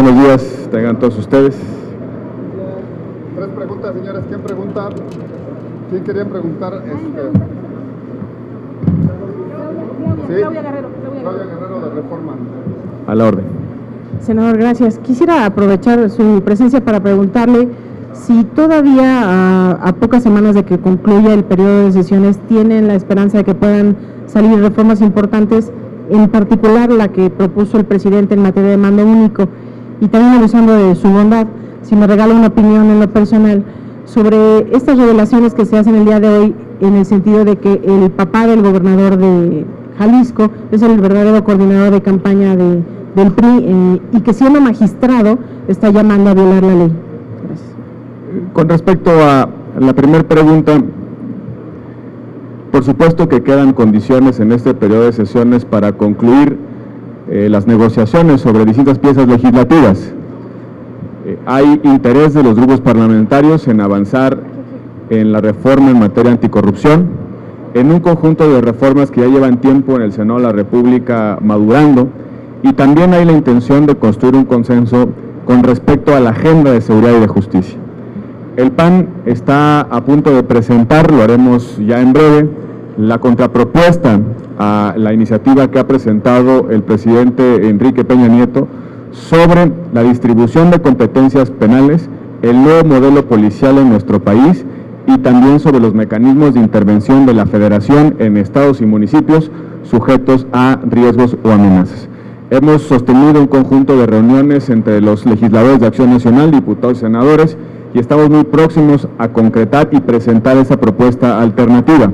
buenos días, tengan todos ustedes. Tres preguntas, señores. ¿Quién pregunta? ¿Quién quería preguntar? ¿Sí? Claudia Guerrero de Reforma. A la orden. Senador, gracias. Quisiera aprovechar su presencia para preguntarle si todavía a pocas semanas de que concluya el periodo de sesiones tienen la esperanza de que puedan salir reformas importantes, en particular la que propuso el presidente en materia de mando único, y también abusando de su bondad, si me regala una opinión en lo personal sobre estas revelaciones que se hacen el día de hoy, en el sentido de que el papá del gobernador de Jalisco es el verdadero coordinador de campaña del PRI y que siendo magistrado está llamando a violar la ley. Gracias. Con respecto a la primera pregunta, por supuesto que quedan condiciones en este periodo de sesiones para concluir las negociaciones sobre distintas piezas legislativas. Hay interés de los grupos parlamentarios en avanzar en la reforma en materia anticorrupción, en un conjunto de reformas que ya llevan tiempo en el Senado de la República madurando, y también hay la intención de construir un consenso con respecto a la agenda de seguridad y de justicia. El PAN está a punto de presentar, lo haremos ya en breve, la contrapropuesta a la iniciativa que ha presentado el presidente Enrique Peña Nieto sobre la distribución de competencias penales, el nuevo modelo policial en nuestro país y también sobre los mecanismos de intervención de la Federación en estados y municipios sujetos a riesgos o amenazas. Hemos sostenido un conjunto de reuniones entre los legisladores de Acción Nacional, diputados y senadores, y estamos muy próximos a concretar y presentar esa propuesta alternativa.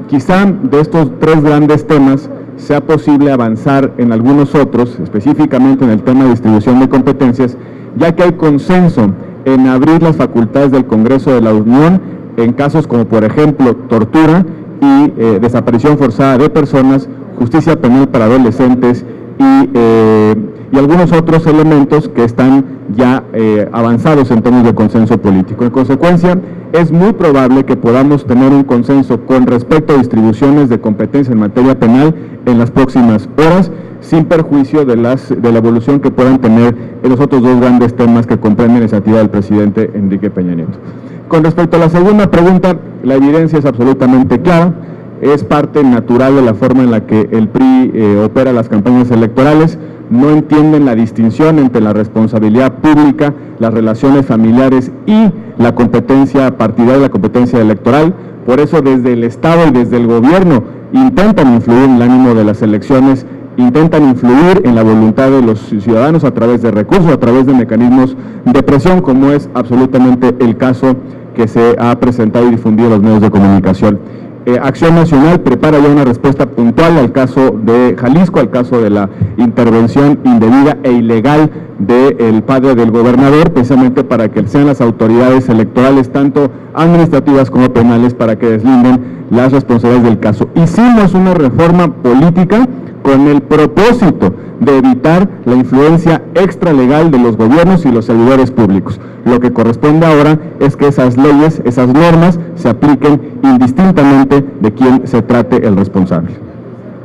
Quizá de estos tres grandes temas sea posible avanzar en algunos otros, específicamente en el tema de distribución de competencias, ya que hay consenso en abrir las facultades del Congreso de la Unión en casos como, por ejemplo, tortura y desaparición forzada de personas, justicia penal para adolescentes y algunos otros elementos que están ya avanzados en términos de consenso político. En consecuencia, es muy probable que podamos tener un consenso con respecto a distribuciones de competencia en materia penal en las próximas horas, sin perjuicio de la evolución que puedan tener en los otros dos grandes temas que comprende la iniciativa del presidente Enrique Peña Nieto. Con respecto a la segunda pregunta, la evidencia es absolutamente clara, es parte natural de la forma en la que el PRI opera las campañas electorales. No entienden la distinción entre la responsabilidad pública, las relaciones familiares y la competencia partidaria, la competencia electoral. Por eso desde el Estado y desde el gobierno intentan influir en el ánimo de las elecciones, intentan influir en la voluntad de los ciudadanos a través de recursos, a través de mecanismos de presión, como es absolutamente el caso que se ha presentado y difundido en los medios de comunicación. Acción Nacional prepara ya una respuesta puntual al caso de Jalisco, al caso de la intervención indebida e ilegal del padre del gobernador, precisamente para que sean las autoridades electorales, tanto administrativas como penales, para que deslinden las responsabilidades del caso. Hicimos una reforma política con el propósito de evitar la influencia extralegal de los gobiernos y los servidores públicos. Lo que corresponde ahora es que esas leyes, esas normas, se apliquen indistintamente de quién se trate el responsable.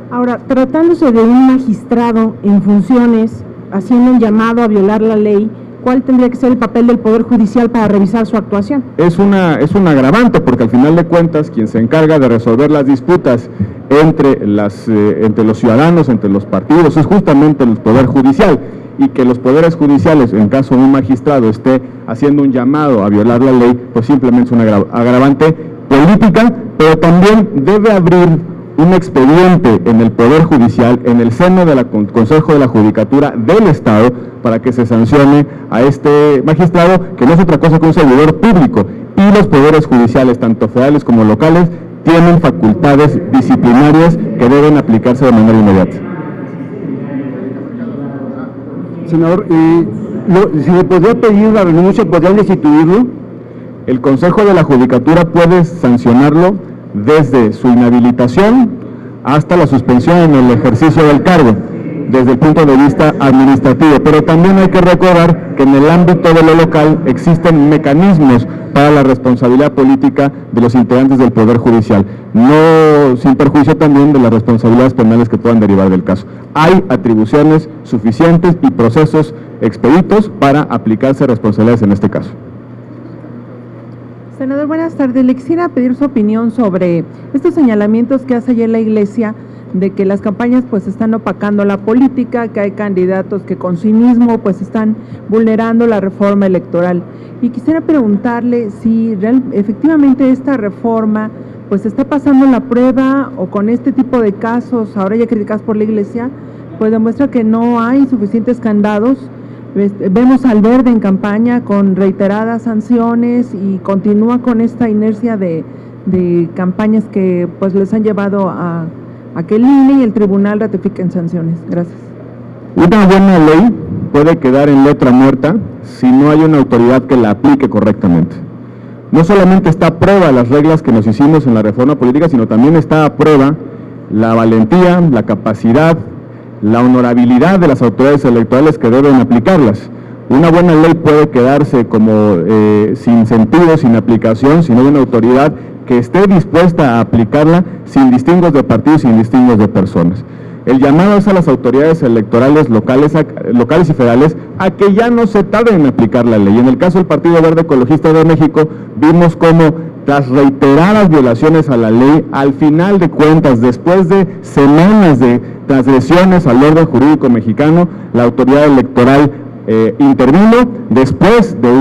Ahora, tratándose de un magistrado en funciones, haciendo un llamado a violar la ley, ¿cuál tendría que ser el papel del Poder Judicial para revisar su actuación? Es un agravante, porque al final de cuentas, quien se encarga de resolver las disputas entre los ciudadanos, entre los partidos, es justamente el Poder Judicial, y que los poderes judiciales, en caso de un magistrado, esté haciendo un llamado a violar la ley, pues simplemente es un agravante política, pero también debe abrir un expediente en el Poder Judicial, en el seno del Consejo de la Judicatura del Estado, para que se sancione a este magistrado, que no es otra cosa que un servidor público, y los poderes judiciales, tanto federales como locales, tienen facultades disciplinarias que deben aplicarse de manera inmediata. Senador, si le podría pedir la renuncia, ¿podrían destituirlo? El Consejo de la Judicatura puede sancionarlo desde su inhabilitación hasta la suspensión en el ejercicio del cargo, desde el punto de vista administrativo, pero también hay que recordar que en el ámbito de lo local existen mecanismos para la responsabilidad política de los integrantes del Poder Judicial, no sin perjuicio también de las responsabilidades penales que puedan derivar del caso. Hay atribuciones suficientes y procesos expeditos para aplicarse responsabilidades en este caso. Senador, buenas tardes. Le quisiera pedir su opinión sobre estos señalamientos que hace ayer la Iglesia de que las campañas pues están opacando la política, que hay candidatos que con cinismo pues están vulnerando la reforma electoral. Y quisiera preguntarle si efectivamente esta reforma pues está pasando la prueba, o con este tipo de casos, ahora ya criticados por la Iglesia, pues demuestra que no hay suficientes candados. Vemos al Verde en campaña con reiteradas sanciones y continúa con esta inercia de campañas que pues les han llevado a que el INE y el tribunal ratifiquen sanciones. Gracias. Una buena ley puede quedar en letra muerta si no hay una autoridad que la aplique correctamente. No solamente está a prueba las reglas que nos hicimos en la reforma política, sino también está a prueba la valentía, la capacidad, la honorabilidad de las autoridades electorales que deben aplicarlas. Una buena ley puede quedarse como sin sentido, sin aplicación, si no hay una autoridad que esté dispuesta a aplicarla sin distingos de partidos, sin distingos de personas. El llamado es a las autoridades electorales locales y federales a que ya no se tarden en aplicar la ley. En el caso del Partido Verde Ecologista de México, vimos cómo tras reiteradas violaciones a la ley, al final de cuentas, después de semanas de transgresiones al orden jurídico mexicano, la autoridad electoral intervino después de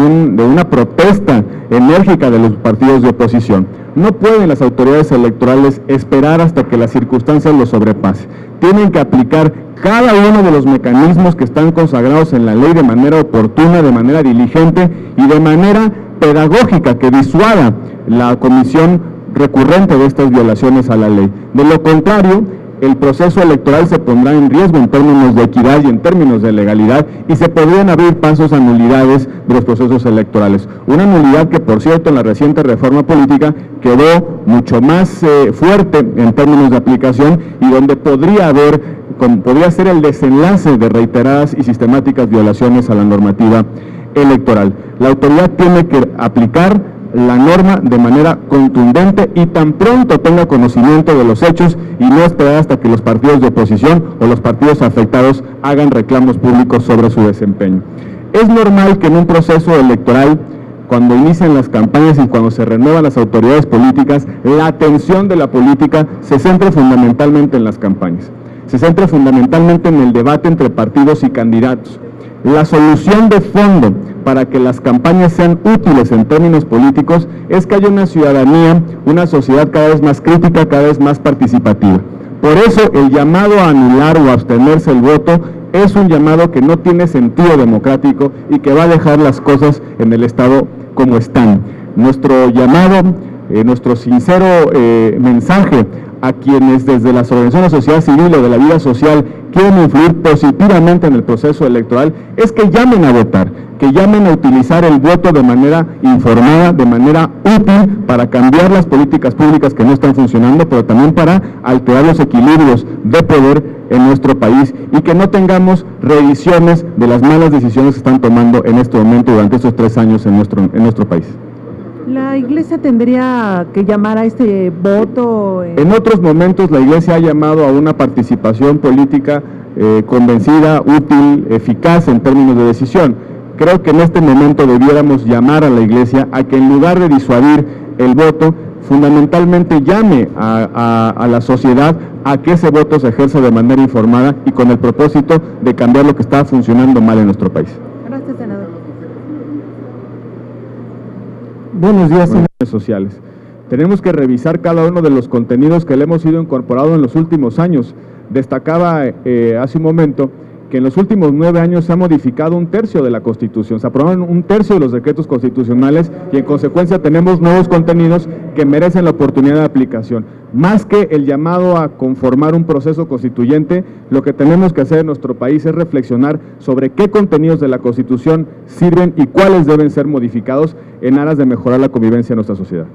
una protesta enérgica de los partidos de oposición. No pueden las autoridades electorales esperar hasta que las circunstancias lo sobrepasen. Tienen que aplicar cada uno de los mecanismos que están consagrados en la ley de manera oportuna, de manera diligente y de manera pedagógica que disuada la comisión recurrente de estas violaciones a la ley. De lo contrario, el proceso electoral se pondrá en riesgo en términos de equidad y en términos de legalidad, y se podrían abrir pasos a nulidades de los procesos electorales. Una nulidad que, por cierto, en la reciente reforma política quedó mucho más fuerte en términos de aplicación, y donde podría ser el desenlace de reiteradas y sistemáticas violaciones a la normativa electoral. La autoridad tiene que aplicar la norma de manera contundente y tan pronto tenga conocimiento de los hechos, y no esperar hasta que los partidos de oposición o los partidos afectados hagan reclamos públicos sobre su desempeño. Es normal que en un proceso electoral, cuando inician las campañas y cuando se renuevan las autoridades políticas, la atención de la política se centre fundamentalmente en las campañas, se centre fundamentalmente en el debate entre partidos y candidatos. La solución de fondo para que las campañas sean útiles en términos políticos es que haya una ciudadanía, una sociedad cada vez más crítica, cada vez más participativa. Por eso el llamado a anular o abstenerse el voto es un llamado que no tiene sentido democrático y que va a dejar las cosas en el estado como están. Nuestro llamado, nuestro sincero mensaje a quienes desde las organizaciones de la sociedad civil o de la vida social quieren influir positivamente en el proceso electoral es que llamen a votar, que llamen a utilizar el voto de manera informada, de manera útil, para cambiar las políticas públicas que no están funcionando, pero también para alterar los equilibrios de poder en nuestro país, y que no tengamos revisiones de las malas decisiones que están tomando en este momento durante estos 3 años en nuestro país. ¿La Iglesia tendría que llamar a este voto? En otros momentos la Iglesia ha llamado a una participación política convencida, útil, eficaz en términos de decisión. Creo que en este momento debiéramos llamar a la Iglesia a que, en lugar de disuadir el voto, fundamentalmente llame a la sociedad a que ese voto se ejerza de manera informada y con el propósito de cambiar lo que está funcionando mal en nuestro país. Gracias, senador. Buenos días, senador. Sociales. Tenemos que revisar cada uno de los contenidos que le hemos ido incorporando en los últimos años. Destacaba hace un momento que en los últimos 9 años se ha modificado 1/3 de la Constitución, se aprobaron 1/3 de los decretos constitucionales, y en consecuencia tenemos nuevos contenidos que merecen la oportunidad de aplicación. Más que el llamado a conformar un proceso constituyente, lo que tenemos que hacer en nuestro país es reflexionar sobre qué contenidos de la Constitución sirven y cuáles deben ser modificados en aras de mejorar la convivencia en nuestra sociedad.